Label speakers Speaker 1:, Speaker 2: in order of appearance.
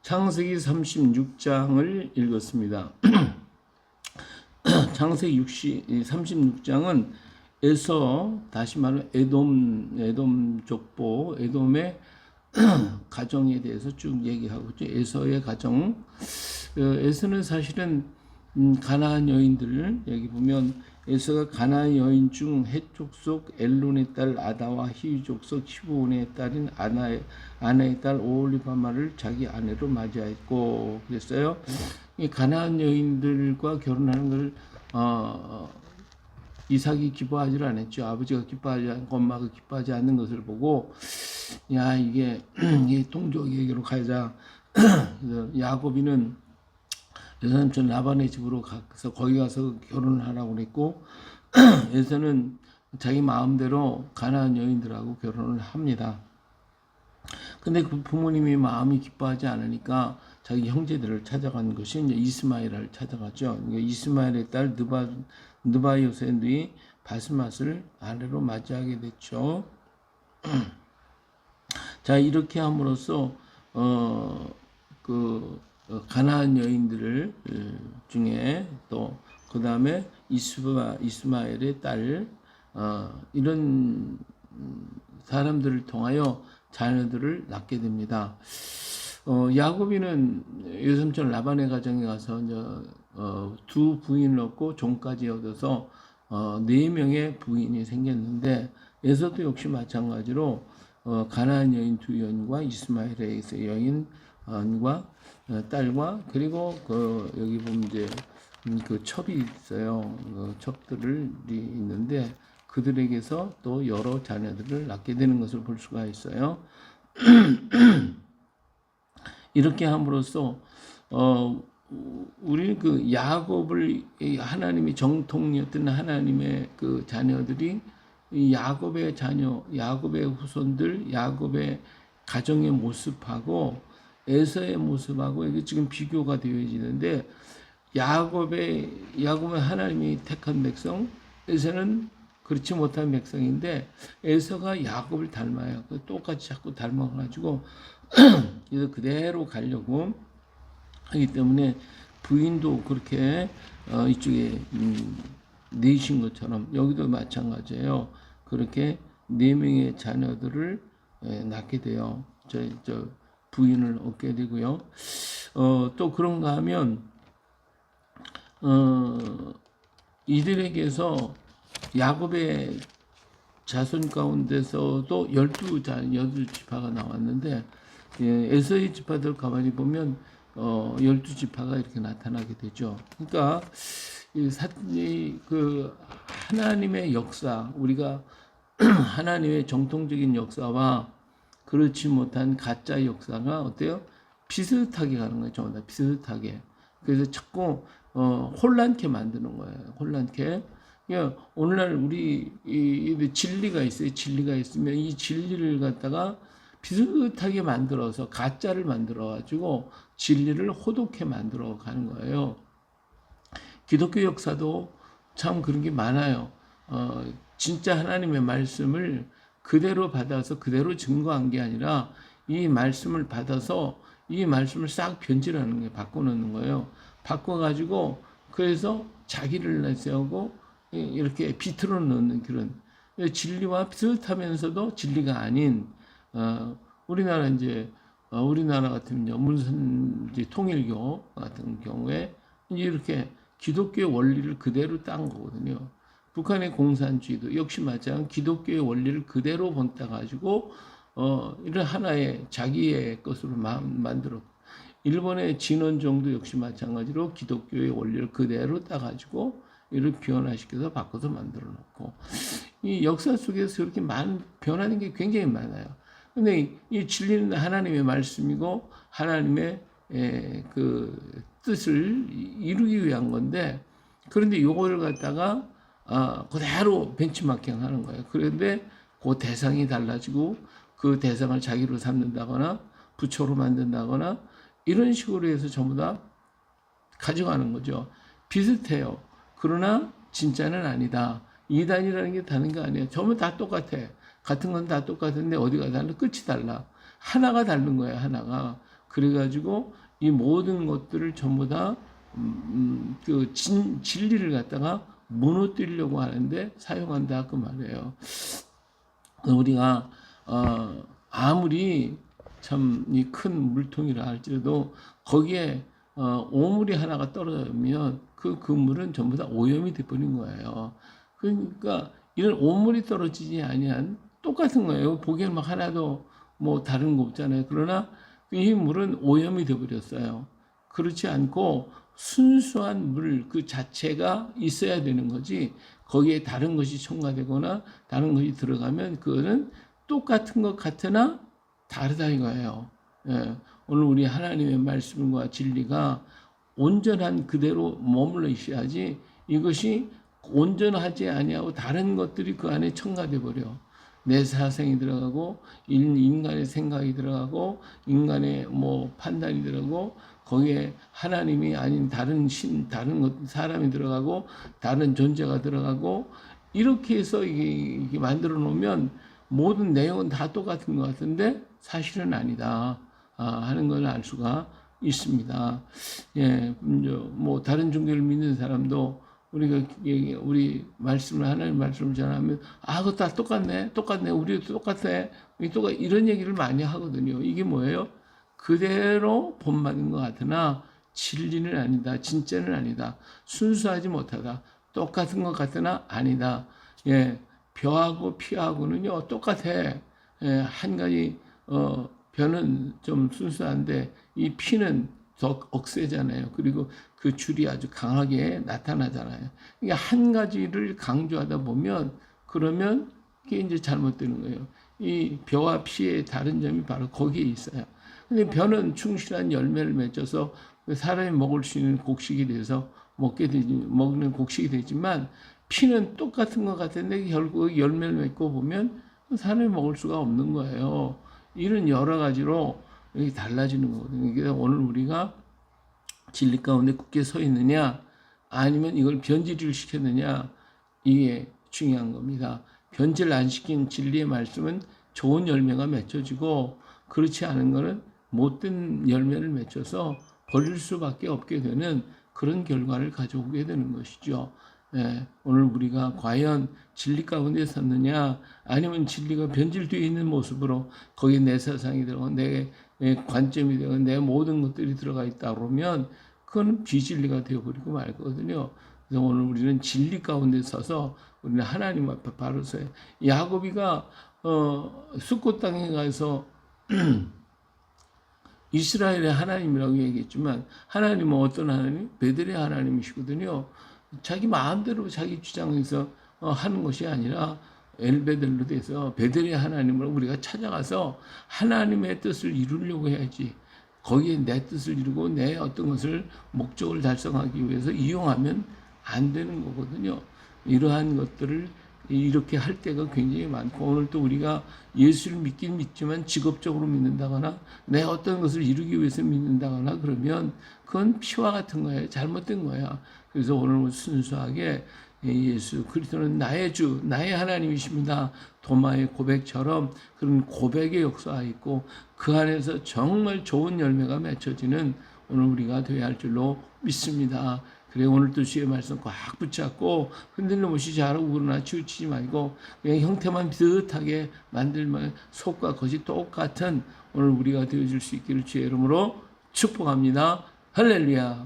Speaker 1: 창세기 36장을 읽었습니다. 창세기 36장은 에서, 다시 말로 에돔 족보, 에돔의 가정에 대해서 쭉 얘기하고 있죠. 에서의 가정. 에서는 사실은 가나안 여인들, 여기 보면 에서가 가나안 여인 중 헷 족속 엘론의 딸 아다와 히위 족속 시브온의 딸인 아나의 딸 오홀리바마를 자기 아내로 맞이했고 그랬어요. 이 가나안 여인들과 결혼하는 걸 이삭이 기뻐하지 않았죠. 아버지가 기뻐하지 않고 엄마가 기뻐하지 않는 것을 보고 야 이게 동족에게로 가자. 그래서 야곱이는 여사삼촌 라반의 집으로 가서 거기 가서 결혼을 하라고 그랬고 에서는 자기 마음대로 가나안 여인들하고 결혼을 합니다. 근데 그 부모님이 마음이 기뻐하지 않으니까 자기 형제들을 찾아간 것이 이제 이스마엘을 찾아갔죠. 이스마엘의 딸 느바요스의 누이 바스맛을 아내로 맞이하게 됐죠. 자 이렇게 함으로써 가나안 여인들 중에 또 그 다음에 이스마엘의 딸 이런 사람들을 통하여 자녀들을 낳게 됩니다. 야곱이는 여삼촌 라반의 가정에 가서 이제 두 부인을 얻고 종까지 얻어서 4명의 부인이 생겼는데 에서도 역시 마찬가지로 가나안 여인 2여인과 이스마엘의 여인과 딸과 그리고 여기 보면 이제 그 첩이 있어요. 첩들이 있는데 그들에게서 또 여러 자녀들을 낳게 되는 것을 볼 수가 있어요. 이렇게 함으로써 우리는 그 야곱을 하나님이 정통이었던 하나님의 그 자녀들이 이 야곱의 자녀, 야곱의 후손들, 야곱의 가정의 모습하고 에서의 모습하고 이게 지금 비교가 되어지는데 야곱은 하나님이 택한 백성, 에서는 그렇지 못한 백성인데 에서가 야곱을 닮아요. 똑같이 자꾸 닮아가지고 그래서 그대로 가려고 하기 때문에 부인도 그렇게 이쪽에 내신 것처럼 여기도 마찬가지예요. 그렇게 4명의 자녀들을 낳게 돼요. 저 부인을 얻게 되고요. 또 그런가 하면 이들에게서 야곱의 자손 가운데서도 12지파가 나왔는데 에서의 지파들 가만히 보면 12지파가 이렇게 나타나게 되죠. 그러니까 그 하나님의 역사, 우리가 하나님의 정통적인 역사와 그렇지 못한 가짜 역사가 어때요? 비슷하게 가는 거예요. 전부 다 비슷하게. 그래서 자꾸 혼란케 만드는 거예요. 혼란케. 오늘날 우리 진리가 있어요. 진리가 있으면 이 진리를 갖다가 비슷하게 만들어서 가짜를 만들어 가지고 진리를 호독해 만들어 가는 거예요. 기독교 역사도 참 그런 게 많아요. 진짜 하나님의 말씀을 그대로 받아서 그대로 증거한 게 아니라 이 말씀을 받아서 이 말씀을 싹 변질하는 거예요. 바꿔놓는 거예요. 바꿔가지고 그래서 자기를 내세우고 이렇게 비틀어 놓는 그런 진리와 비슷하면서도 진리가 아닌 우리나라 같은 문선 통일교 같은 경우에 이렇게 기독교의 원리를 그대로 딴 거거든요. 북한의 공산주의도 역시 마찬가지로 기독교의 원리를 그대로 본따 가지고 이런 하나의 자기의 것으로 만들어. 일본의 진원정도 역시 마찬가지로 기독교의 원리를 그대로 따가지고 이를 변화시켜서 바꿔서 만들어 놓고 이 역사 속에서 이렇게 변하는 게 굉장히 많아요. 근데 이 진리는 하나님의 말씀이고 하나님의 그 뜻을 이루기 위한 건데 그런데 요거를 갖다가 그대로 벤치마킹 하는 거예요. 그런데 그 대상이 달라지고 그 대상을 자기로 삼는다거나 부처로 만든다거나 이런 식으로 해서 전부 다 가져가는 거죠. 비슷해요. 그러나 진짜는 아니다. 이단이라는 게 다른 게 아니에요. 전부 다 똑같아. 같은 건 다 똑같은데 어디가 달라? 끝이 달라. 하나가 다른 거예요. 하나가. 그래가지고 이 모든 것들을 전부 다 그 진리를 갖다가 무너뜨리려고 하는데 사용한다 그 말이에요. 우리가 아무리 참 이 큰 물통이라 할지라도 거기에 오물이 하나가 떨어지면 그 그물은 전부 다 오염이 돼버린 거예요. 그러니까 이런 오물이 떨어지지 아니한 똑같은 거예요. 보기엔 막 하나도 뭐 다른 거 없잖아요. 그러나 이 물은 오염이 돼버렸어요. 그렇지 않고 순수한 물 그 자체가 있어야 되는 거지 거기에 다른 것이 첨가되거나 다른 것이 들어가면 그거는 똑같은 것 같으나 다르다 이거예요. 예, 오늘 우리 하나님의 말씀과 진리가 온전한 그대로 머물러 있어야지 이것이 온전하지 아니하고 다른 것들이 그 안에 첨가돼 버려. 내 사생이 들어가고 인간의 생각이 들어가고 인간의 뭐 판단이 들어가고 거기에 하나님이 아닌 다른 것 사람이 들어가고 다른 존재가 들어가고 이렇게 해서 이게 만들어 놓으면 모든 내용은 다 똑같은 것 같은데 사실은 아니다 하는 걸 알 수가 있습니다. 예, 뭐 다른 종교를 믿는 사람도 우리 말씀을 하나님 말씀을 전하면 그거 다 똑같네 우리도 똑같아 이런 얘기를 많이 하거든요. 이게 뭐예요? 그대로 본받은 것 같으나 진리는 아니다, 진짜는 아니다, 순수하지 못하다, 똑같은 것 같으나 아니다. 예, 벼하고 피하고는요 똑같아. 예, 한 가지 벼는 좀 순수한데 이 피는 더 억세잖아요. 그리고 그 줄이 아주 강하게 나타나잖아요. 그러니까 한 가지를 강조하다 보면 그러면 그게 이제 잘못되는 거예요. 이 벼와 피의 다른 점이 바로 거기에 있어요. 근데 벼는 충실한 열매를 맺어서 사람이 먹을 수 있는 곡식이 돼서 먹는 곡식이 되지만 피는 똑같은 것 같은데 결국 열매를 맺고 보면 사람이 먹을 수가 없는 거예요. 이런 여러 가지로 이게 달라지는 거거든요. 그래서 오늘 우리가 진리 가운데 굳게 서 있느냐 아니면 이걸 변질을 시켰느냐 이게 중요한 겁니다. 변질 안 시킨 진리의 말씀은 좋은 열매가 맺혀지고 그렇지 않은 거는 못된 열매를 맺혀서 버릴 수밖에 없게 되는 그런 결과를 가져오게 되는 것이죠. 예, 오늘 우리가 과연 진리 가운데 섰느냐 아니면 진리가 변질되어 있는 모습으로 거기에 내 세상이 들어가고 내 관점이 되고 내 모든 것들이 들어가 있다 그러면 그건 비진리가 되어버리고 말거든요. 그래서 오늘 우리는 진리 가운데 서서 우리는 하나님 앞에 바로 서요. 야곱이가 숫꽃 땅에 가서 이스라엘의 하나님이라고 얘기했지만 하나님은 어떤 하나님? 베들의 하나님이시거든요. 자기 마음대로 자기 주장에서 하는 것이 아니라 엘베델로 돼서 베델의 하나님을 우리가 찾아가서 하나님의 뜻을 이루려고 해야지. 거기에 내 뜻을 이루고 내 어떤 것을 목적을 달성하기 위해서 이용하면 안 되는 거거든요. 이러한 것들을 이렇게 할 때가 굉장히 많고 오늘 또 우리가 예수를 믿긴 믿지만 직업적으로 믿는다거나 내 어떤 것을 이루기 위해서 믿는다거나 그러면 그건 피와 같은 거예요. 잘못된 거야. 그래서 오늘 순수하게 예수 그리스도는 나의 주, 나의 하나님이십니다. 도마의 고백처럼 그런 고백의 역사가 있고 그 안에서 정말 좋은 열매가 맺혀지는 오늘 우리가 되어야 할 줄로 믿습니다. 그래 오늘도 주의 말씀 꽉 붙잡고 흔들림 없이 자라고 그러나 치우치지 말고 그냥 형태만 비슷하게 만들면 속과 겉이 똑같은 오늘 우리가 되어줄 수 있기를 주의 이름으로 축복합니다. 할렐루야.